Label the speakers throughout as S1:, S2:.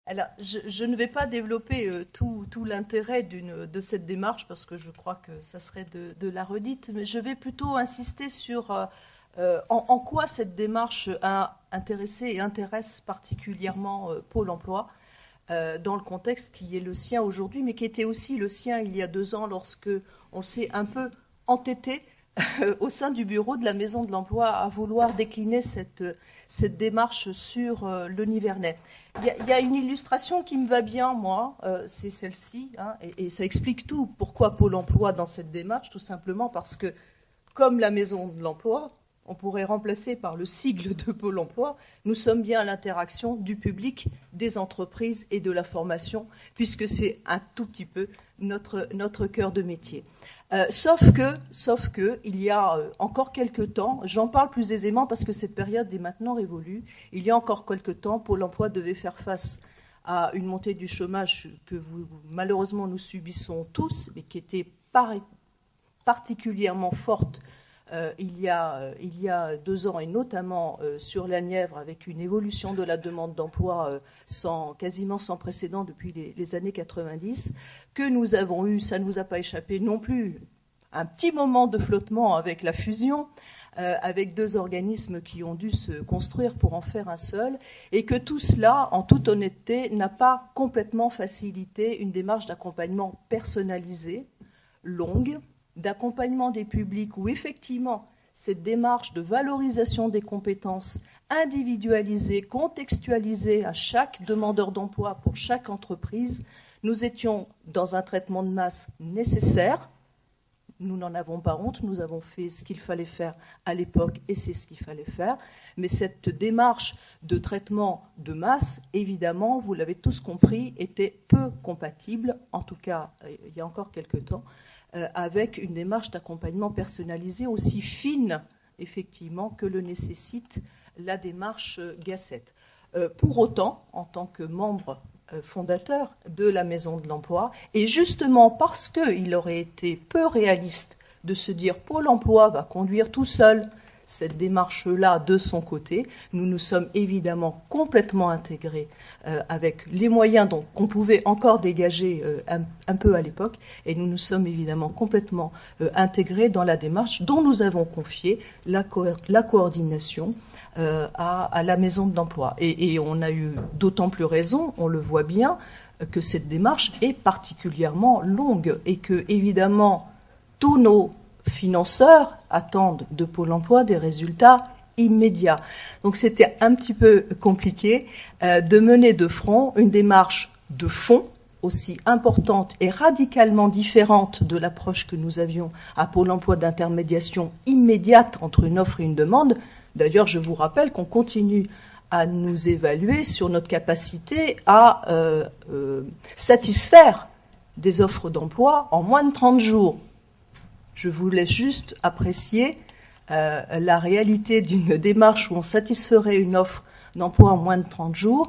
S1: Alors, je ne vais pas développer tout l'intérêt de cette démarche parce que je crois que ça serait de la redite, mais je vais plutôt insister sur en quoi cette démarche a intéressé et intéresse particulièrement Pôle emploi dans le contexte qui est le sien aujourd'hui, mais qui était aussi le sien il y a 2 ans lorsque on s'est un peu entêté au sein du bureau de la Maison de l'Emploi à vouloir décliner cette démarche sur le Nivernais. Il y a une illustration qui me va bien, moi, c'est celle-ci, hein, et ça explique tout. Pourquoi Pôle emploi dans cette démarche? Tout simplement parce que, comme la Maison de l'Emploi, on pourrait remplacer par le sigle de Pôle emploi, nous sommes bien à l'interaction du public, des entreprises et de la formation, puisque c'est un tout petit peu notre cœur de métier. Sauf que, il y a encore quelques temps, j'en parle plus aisément parce que cette période est maintenant révolue, il y a encore quelques temps, Pôle emploi devait faire face à une montée du chômage que malheureusement nous subissons tous, mais qui était particulièrement forte il y a 2 ans, et notamment sur la Nièvre, avec une évolution de la demande d'emploi quasiment sans précédent depuis les années 90, que nous avons eu, ça ne nous a pas échappé non plus, un petit moment de flottement avec la fusion, avec 2 organismes qui ont dû se construire pour en faire un seul, et que tout cela, en toute honnêteté, n'a pas complètement facilité une démarche d'accompagnement personnalisée, longue, d'accompagnement des publics où effectivement cette démarche de valorisation des compétences individualisée, contextualisée à chaque demandeur d'emploi pour chaque entreprise, nous étions dans un traitement de masse nécessaire. Nous n'en avons pas honte, nous avons fait ce qu'il fallait faire à l'époque et c'est ce qu'il fallait faire. Mais cette démarche de traitement de masse, évidemment, vous l'avez tous compris, était peu compatible, en tout cas il y a encore quelques temps, avec une démarche d'accompagnement personnalisé aussi fine, effectivement, que le nécessite la démarche Gasset. Pour autant, en tant que membre fondateur de la Maison de l'Emploi, et justement parce qu'il aurait été peu réaliste de se dire Pôle emploi va conduire tout seul cette démarche-là de son côté, nous nous sommes évidemment complètement intégrés avec les moyens qu'on pouvait encore dégager un peu à l'époque, et nous nous sommes évidemment complètement intégrés dans la démarche dont nous avons confié la coordination à la Maison de l'Emploi. Et on a eu d'autant plus raison, on le voit bien, que cette démarche est particulièrement longue et que, évidemment, tous nos financeurs attendent de Pôle emploi des résultats immédiats. Donc c'était un petit peu compliqué de mener de front une démarche de fond aussi importante et radicalement différente de l'approche que nous avions à Pôle emploi d'intermédiation immédiate entre une offre et une demande. D'ailleurs, je vous rappelle qu'on continue à nous évaluer sur notre capacité à satisfaire des offres d'emploi en moins de 30 jours. Je vous laisse juste apprécier la réalité d'une démarche où on satisferait une offre d'emploi en moins de 30 jours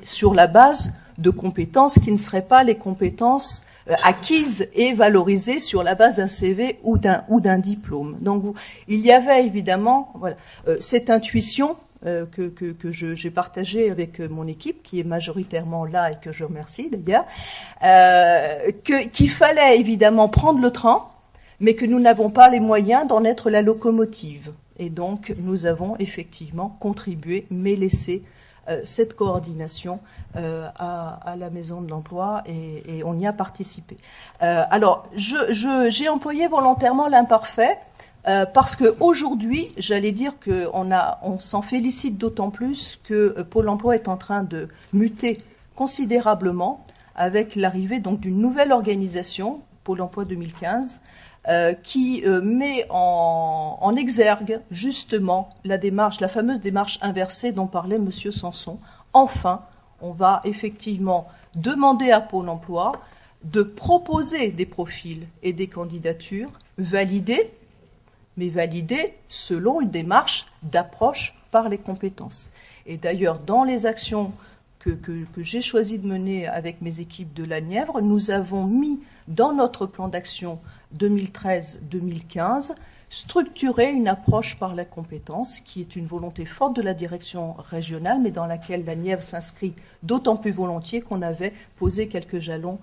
S1: sur la base de compétences qui ne seraient pas les compétences acquises et valorisées sur la base d'un CV ou d'un diplôme. Donc il y avait évidemment cette intuition que j'ai partagée avec mon équipe, qui est majoritairement là et que je remercie d'ailleurs, qu'il fallait évidemment prendre le train, mais que nous n'avons pas les moyens d'en être la locomotive. Et donc, nous avons effectivement contribué, mais laissé cette coordination à la Maison de l'Emploi, et on y a participé. Alors, j'ai employé volontairement l'imparfait, parce qu'aujourd'hui, j'allais dire qu'on s'en félicite d'autant plus que Pôle emploi est en train de muter considérablement avec l'arrivée donc d'une nouvelle organisation, Pôle emploi 2015, qui met en exergue justement la fameuse démarche inversée dont parlait M. Sanson. Enfin, on va effectivement demander à Pôle emploi de proposer des profils et des candidatures validées, mais validées selon une démarche d'approche par les compétences. Et d'ailleurs, dans les actions que j'ai choisi de mener avec mes équipes de la Nièvre, nous avons mis dans notre plan d'action 2013-2015 structurer une approche par la compétence, qui est une volonté forte de la direction régionale, mais dans laquelle la Nièvre s'inscrit d'autant plus volontiers qu'on avait posé quelques jalons.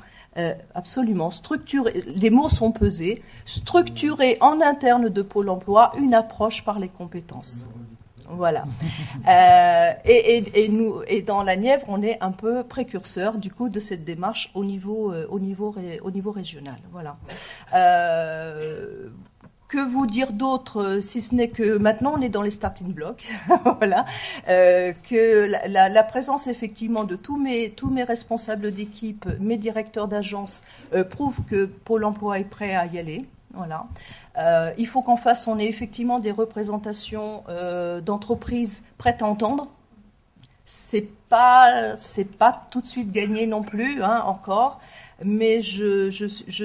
S1: Absolument, structurer, les mots sont pesés, structurer en interne de Pôle emploi une approche par les compétences. Voilà. Et dans la Nièvre, on est un peu précurseur du coup de cette démarche au niveau régional. Voilà. Que vous dire d'autre, si ce n'est que maintenant on est dans les starting blocks, voilà, que la présence effectivement de tous mes responsables d'équipe, mes directeurs d'agence, prouve que Pôle emploi est prêt à y aller. Voilà. Il faut qu'en face on ait effectivement des représentations d'entreprises prêtes à entendre. C'est pas tout de suite gagné non plus, hein, encore. Mais je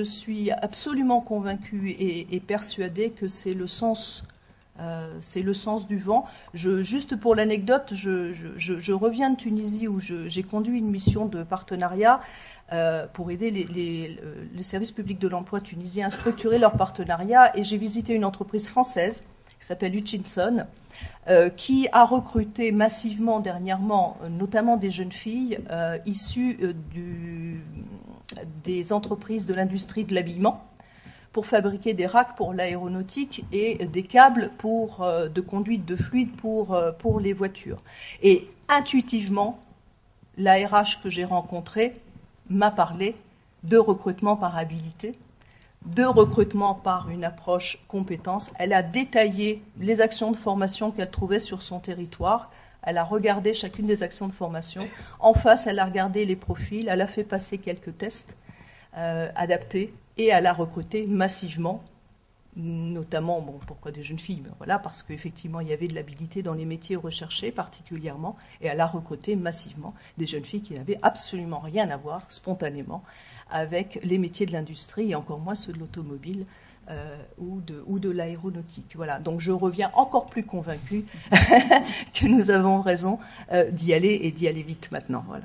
S1: suis absolument convaincue et persuadée que c'est le sens du vent. Juste pour l'anecdote, je reviens de Tunisie où j'ai conduit une mission de partenariat pour aider le service public de l'emploi tunisien à structurer leur partenariat. Et j'ai visité une entreprise française qui s'appelle Hutchinson, qui a recruté massivement dernièrement, notamment des jeunes filles issues des entreprises de l'industrie de l'habillement pour fabriquer des racks pour l'aéronautique et des câbles de conduite de fluide pour les voitures. Et intuitivement, la RH que j'ai rencontrée m'a parlé de recrutement par habilité, de recrutement par une approche compétence. Elle a détaillé les actions de formation qu'elle trouvait sur son territoire. Elle a regardé chacune des actions de formation. En face, elle a regardé les profils, elle a fait passer quelques tests adaptés et elle a recruté massivement, notamment, pourquoi des jeunes filles? Voilà, parce qu'effectivement, il y avait de l'habilité dans les métiers recherchés particulièrement, et elle a recruté massivement des jeunes filles qui n'avaient absolument rien à voir, spontanément, avec les métiers de l'industrie et encore moins ceux de l'automobile. Ou de l'aéronautique. Voilà. Donc je reviens encore plus convaincue que nous avons raison d'y aller et d'y aller vite maintenant. Voilà.